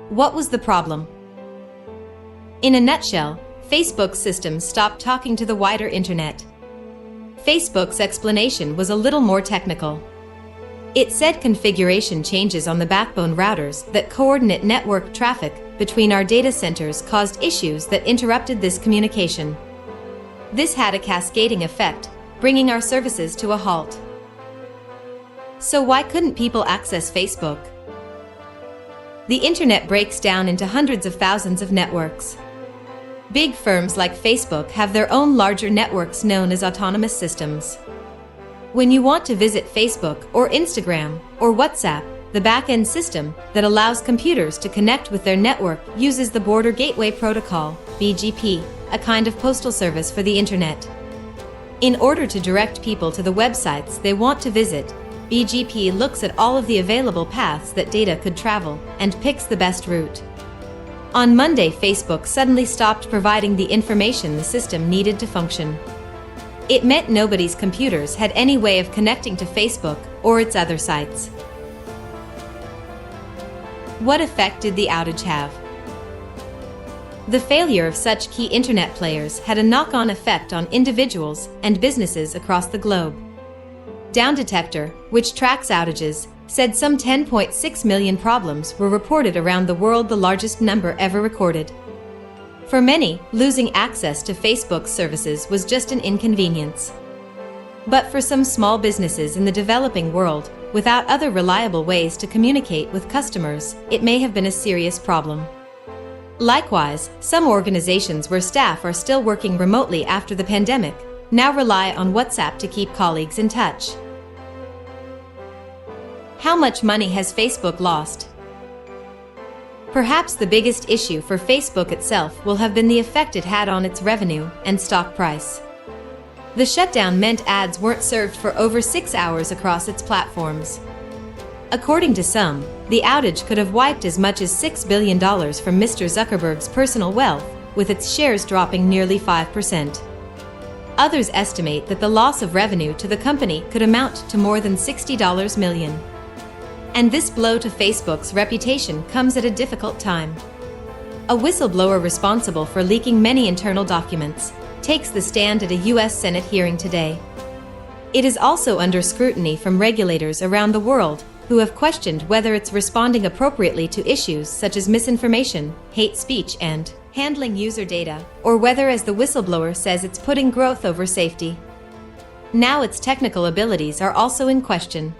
What was the problem? In a nutshell, Facebook's system stopped talking to the wider internet. Facebook's explanation was a little more technical. It said configuration changes on the backbone routers that coordinate network traffic between our data centers caused issues that interrupted this communication. This had a cascading effect, bringing our services to a halt. So why couldn't people access Facebook? The internet breaks down into hundreds of thousands of networks. Big firms like Facebook have their own larger networks known as autonomous systems. When you want to visit Facebook or Instagram or WhatsApp, the back-end system that allows computers to connect with their network uses the Border Gateway Protocol, BGP, a kind of postal service for the internet. In order to direct people to the websites they want to visit, BGP looks at all of the available paths that data could travel and picks the best route. On Monday, Facebook suddenly stopped providing the information the system needed to function. It meant nobody's computers had any way of connecting to Facebook or its other sites. What effect did the outage have? The failure of such key internet players had a knock-on effect on individuals and businesses across the globe. Downdetector, which tracks outages, said some 10.6 million problems were reported around the world, the largest number ever recorded. For many, losing access to Facebook's services was just an inconvenience. But for some small businesses in the developing world, without other reliable ways to communicate with customers, it may have been a serious problem. Likewise, some organizations where staff are still working remotely after the pandemic now rely on WhatsApp to keep colleagues in touch. How much money has Facebook lost? Perhaps the biggest issue for Facebook itself will have been the effect it had on its revenue and stock price. The shutdown meant ads weren't served for over 6 hours across its platforms. According to some, the outage could have wiped as much as $6 billion from Mr. Zuckerberg's personal wealth, with its shares dropping nearly 5%. Others estimate that the loss of revenue to the company could amount to more than $60 million. And this blow to Facebook's reputation comes at a difficult time. A whistleblower responsible for leaking many internal documents takes the stand at a U.S. Senate hearing today. It is also under scrutiny from regulators around the world who have questioned whether it's responding appropriately to issues such as misinformation, hate speech, and handling user data, or whether, as the whistleblower says, it's putting growth over safety. Now its technical abilities are also in question.